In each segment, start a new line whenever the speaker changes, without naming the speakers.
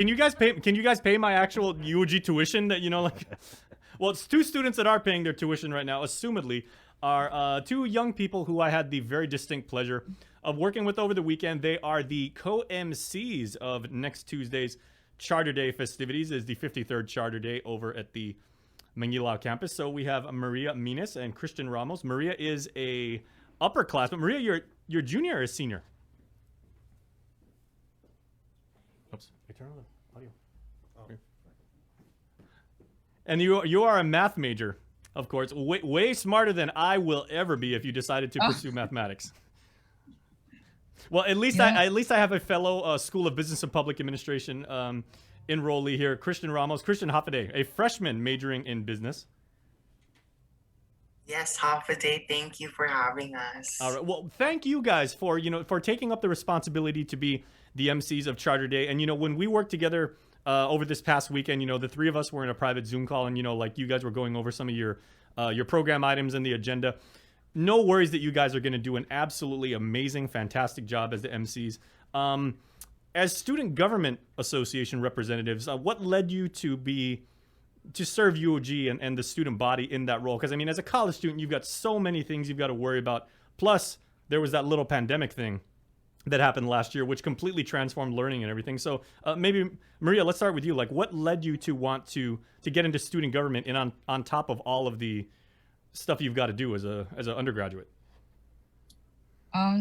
Can you guys pay my actual UOG tuition? That like, well, it's two students that are paying their tuition right now. Assumedly, are two young people who I had the very distinct pleasure of working with over the weekend. They are the co-MCs of next Tuesday's Charter Day festivities. It is the 53rd Charter Day over at the Manila campus. So we have Maria Minas and Christian Ramos. Maria is a upperclassman. Maria, you're junior or a senior? Oops, I turn on the audio. Oh. And you are a math major, of course, way smarter than I will ever be if you decided to pursue mathematics. Well, at least I have a fellow School of Business and Public Administration enrollee here, Christian Ramos. Christian Hafade, a freshman majoring in business.
Yes, Hafade, thank you for having us.
All right. Well, thank you guys for for taking up the responsibility to be the MCs of Charter Day. And when we worked together over this past weekend, the three of us were in a private Zoom call, and like you guys were going over some of your program items and the agenda. No worries that you guys are going to do an absolutely amazing, fantastic job as the MCs. As Student Government Association representatives, what led you to serve UOG and the student body in that role? Because, as a college student, you've got so many things you've got to worry about. Plus, there was that little pandemic thing that happened last year, which completely transformed learning and everything. So maybe, Maria, let's start with you. Like, what led you to want to get into student government and on top of all of the stuff you've got to do as an undergraduate?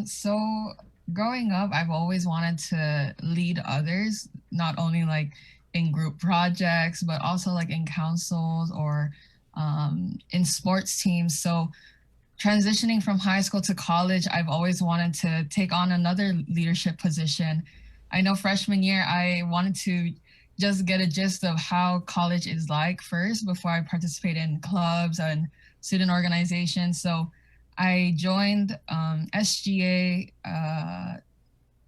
So growing up, I've always wanted to lead others, not only like in group projects, but also like in councils or in sports teams. So transitioning from high school to college, I've always wanted to take on another leadership position. I know freshman year, I wanted to just get a gist of how college is like first before I participate in clubs and student organizations. So I joined SGA on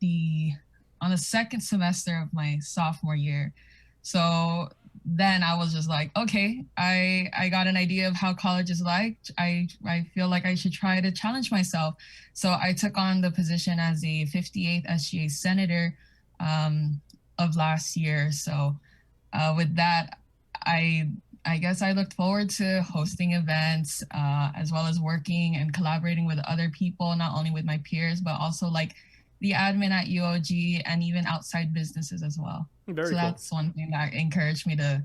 the second semester of my sophomore year. So then I was just like, okay, I got an idea of how college is like. I feel like I should try to challenge myself. So I took on the position as the 58th SGA senator of last year. So with that, I guess I looked forward to hosting events as well as working and collaborating with other people, not only with my peers, but also like the admin at UOG and even outside businesses as well.
Very
so
cool.
That's one thing that encouraged me to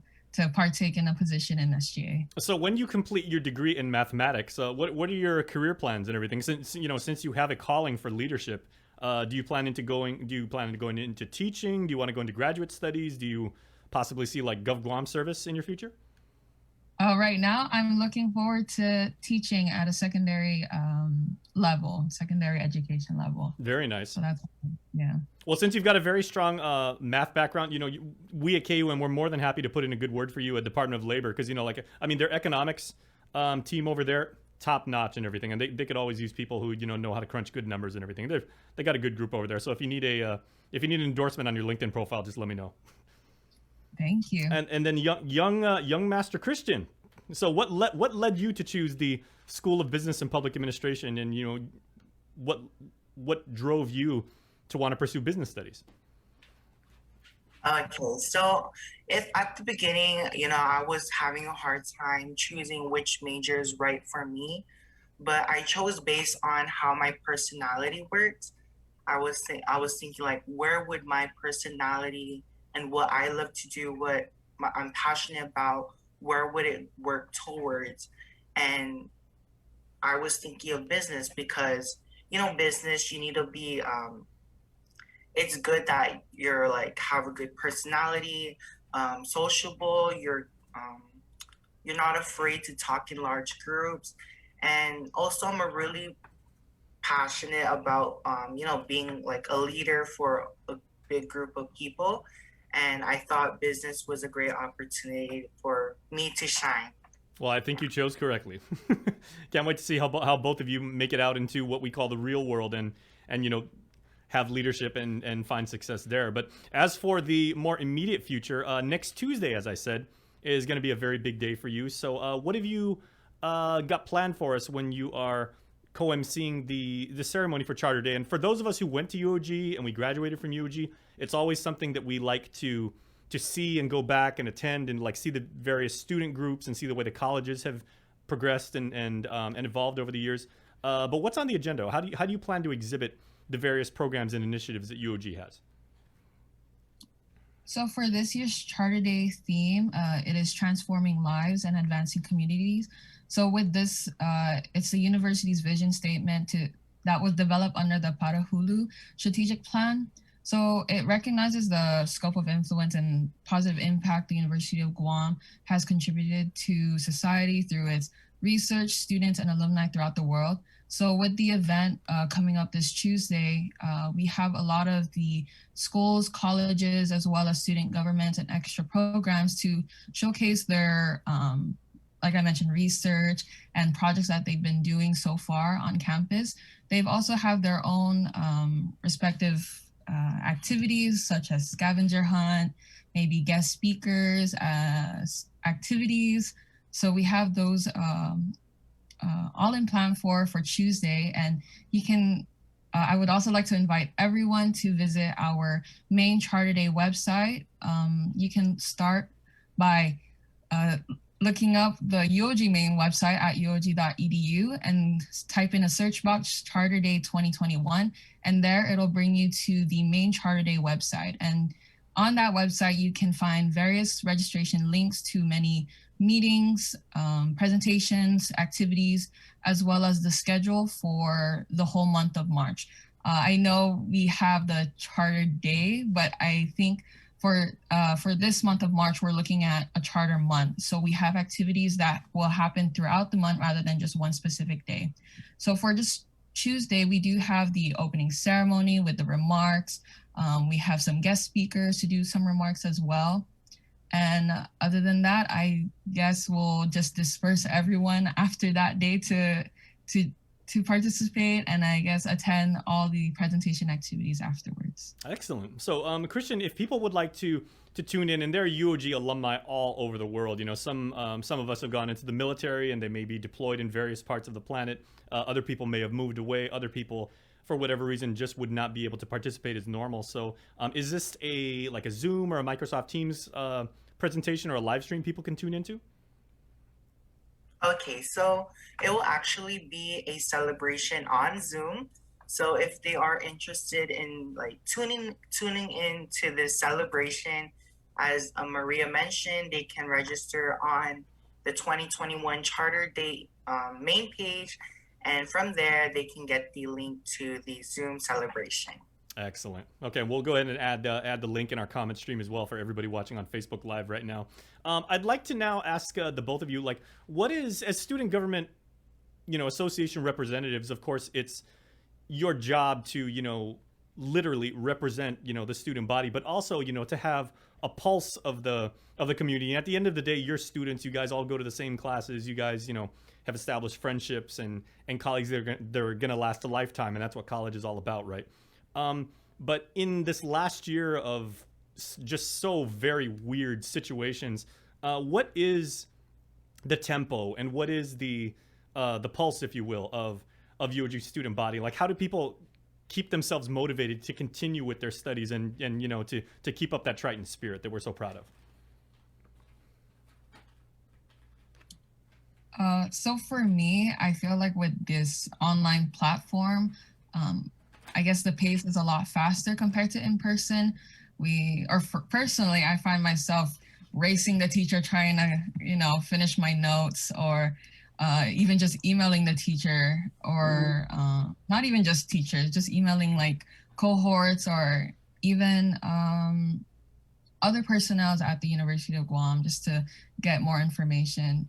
partake in a position in SGA.
So when you complete your degree in mathematics, what are your career plans and everything? Since you have a calling for leadership, do you plan into going into teaching? Do you want to go into graduate studies? Do you possibly see like GovGuam service in your future?
Right now, I'm looking forward to teaching at a secondary education level.
Very nice.
So that's, yeah.
Well, since you've got a very strong math background, we at KUM, we're more than happy to put in a good word for you at Department of Labor because, their economics team over there, top notch and everything. And they could always use people who, know how to crunch good numbers and everything. They got a good group over there. So if you need an endorsement on your LinkedIn profile, just let me know.
Thank you.
And then young Master Christian. So what led you to choose the School of Business and Public Administration, and what drove you to want to pursue business studies?
Okay, so if at the beginning, I was having a hard time choosing which major is right for me, but I chose based on how my personality works. I was thinking like, where would my personality and what I love to do, I'm passionate about, where would it work towards? And I was thinking of business because, business, you need to be, it's good that you're like, have a good personality, sociable, you're not afraid to talk in large groups. And also I'm really passionate about, being like a leader for a big group of people. And I thought business was a great opportunity for me to shine.
Well, I think you chose correctly. Can't wait to see how both of you make it out into what we call the real world and have leadership and find success there. But as for the more immediate future, next Tuesday, as I said, is going to be a very big day for you. So what have you got planned for us when you are co-emceeing the ceremony for Charter Day? And for those of us who went to UOG and we graduated from UOG, it's always something that we like to to see and go back and attend and like see the various student groups and see the way the colleges have progressed and evolved over the years. But what's on the agenda? How do you plan to exhibit the various programs and initiatives that UOG has?
So for this year's Charter Day theme, it is transforming lives and advancing communities. So with this, it's the university's vision statement that was developed under the Parahulu strategic plan. So it recognizes the scope of influence and positive impact the University of Guam has contributed to society through its research, students, and alumni throughout the world. So with the event coming up this Tuesday, we have a lot of the schools, colleges, as well as student governments and extra programs to showcase their, like I mentioned, research and projects that they've been doing so far on campus. They've also have their own respective activities such as scavenger hunt, maybe guest speakers, activities. So we have those all in plan for Tuesday, and you can I would also like to invite everyone to visit our main Charter Day website. You can start by looking up the UOG main website at uog.edu and type in a search box Charter Day 2021, and there it'll bring you to the main Charter Day website. And on that website, you can find various registration links to many meetings, presentations, activities, as well as the schedule for the whole month of March. I know we have the Charter Day, but I think for this month of March, we're looking at a charter month. So we have activities that will happen throughout the month rather than just one specific day. So for this Tuesday, we do have the opening ceremony with the remarks. We have some guest speakers to do some remarks as well. And other than that, I guess we'll just disperse everyone after that day to participate and I guess attend all the presentation activities afterwards.
Excellent. So, Christian, if people would like to tune in, and there are UOG alumni all over the world. You know, some of us have gone into the military and they may be deployed in various parts of the planet. Other people may have moved away. Other people, for whatever reason, just would not be able to participate as normal. So is this a Zoom or a Microsoft Teams presentation or a live stream people can tune into?
Okay, so it will actually be a celebration on Zoom. So if they are interested in like tuning in to this celebration, as Maria mentioned, they can register on the 2021 Charter Day main page, and from there they can get the link to the Zoom celebration.
Excellent. Okay, we'll go ahead and add the link in our comment stream as well for everybody watching on Facebook Live right now. I'd like to now ask the both of you, like, what is, as student government, association representatives, of course, it's your job to, literally represent, the student body, but also, to have a pulse of the community. And at the end of the day, you're students, you guys all go to the same classes, you guys, have established friendships and colleagues that are going to last a lifetime. And that's what college is all about, right? But in this last year of just so very weird situations, what is the tempo and what is the pulse, if you will, of UOG student body? Like, how do people keep themselves motivated to continue with their studies and to keep up that Triton spirit that we're so proud of?
So for me, I feel like with this online platform, I guess the pace is a lot faster compared to in person. Personally, I find myself racing the teacher, trying to, finish my notes, or even just emailing the teacher, or not even just teachers, just emailing like cohorts or even other personnel at the University of Guam just to get more information.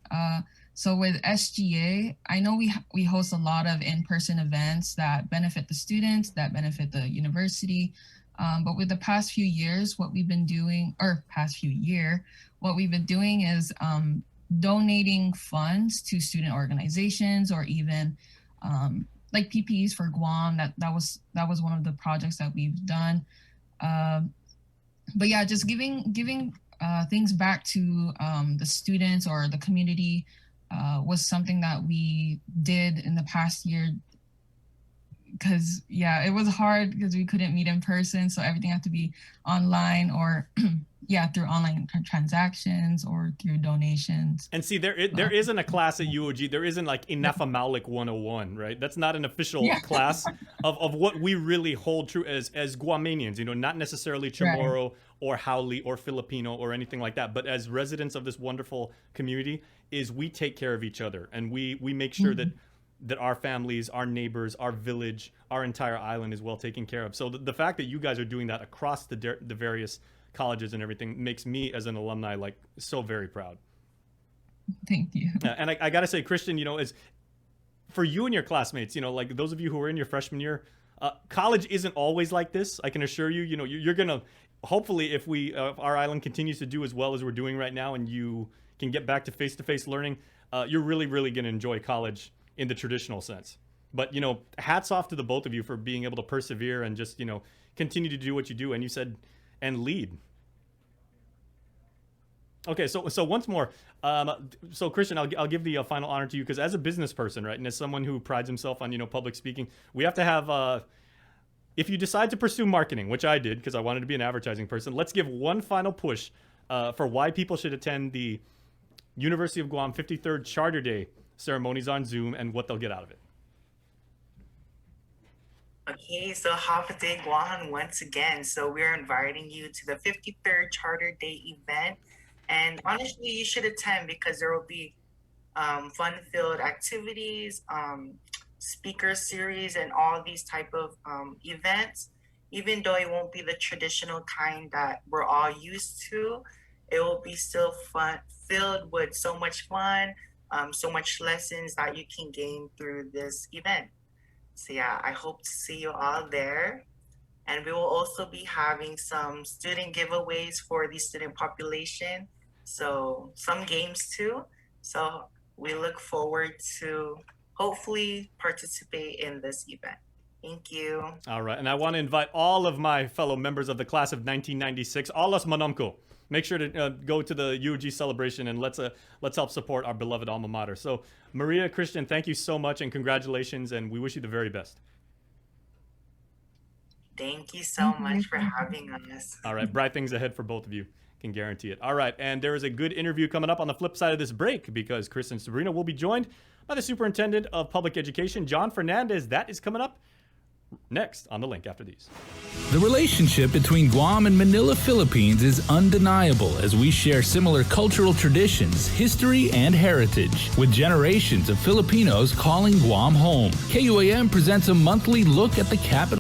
So with SGA, I know we host a lot of in-person events that benefit the students, that benefit the university. But with the past few years, what we've been doing is donating funds to student organizations, or even like PPEs for Guam. That was one of the projects that we've done. But yeah, just giving things back to the students or the community was something that we did in the past year, because yeah, it was hard because we couldn't meet in person, so everything had to be online or yeah, through online transactions or through donations.
And see, there isn't a class at UOG. There isn't like Inafa Maulik 101, right? That's not an official class of what we really hold true as Guamanians, not necessarily Chamorro or Haole or Filipino or anything like that, but as residents of this wonderful community, is we take care of each other, and we make sure that our families, our neighbors, our village, our entire island is well taken care of. So the fact that you guys are doing that across the various colleges and everything makes me as an alumni like so very proud.
Thank you.
And I gotta say, Christian, is for you and your classmates, like those of you who are in your freshman year, college isn't always like this. I can assure you, you're gonna, hopefully, if our island continues to do as well as we're doing right now, and you can get back to face-to-face learning, you're really, really gonna enjoy college in the traditional sense. But hats off to the both of you for being able to persevere and just continue to do what you do. And you said, and lead. Okay, so once more, so Christian, I'll give the final honor to you, because as a business person, right, and as someone who prides himself on public speaking, we have to have. If you decide to pursue marketing, which I did because I wanted to be an advertising person, let's give one final push for why people should attend the University of Guam 53rd Charter Day ceremonies on Zoom and what they'll get out of it.
Okay, so Hafate Guam once again. So we're inviting you to the 53rd Charter Day event. And honestly, you should attend because there will be fun-filled activities, speaker series, and all these type of events. Even though it won't be the traditional kind that we're all used to, it will be still fun, filled with so much fun, so much lessons that you can gain through this event. So yeah, I hope to see you all there. And we will also be having some student giveaways for the student population. So some games too. So we look forward to hopefully participate in this event. Thank you.
All right. And I want to invite all of my fellow members of the class of 1996, Alas Manamko. Make sure to go to the UOG celebration and let's help support our beloved alma mater. So Maria, Christian, thank you so much and congratulations, and we wish you the very best.
Thank you so much for having us.
All right. Bright things ahead for both of you. Can guarantee it. All right. And there is a good interview coming up on the flip side of this break, because Chris and Sabrina will be joined by the Superintendent of Public Education, John Fernandez. That is coming up next on The Link after these.
The relationship between Guam and Manila, Philippines is undeniable, as we share similar cultural traditions, history, and heritage, with generations of Filipinos calling Guam home. KUAM presents a monthly look at the capital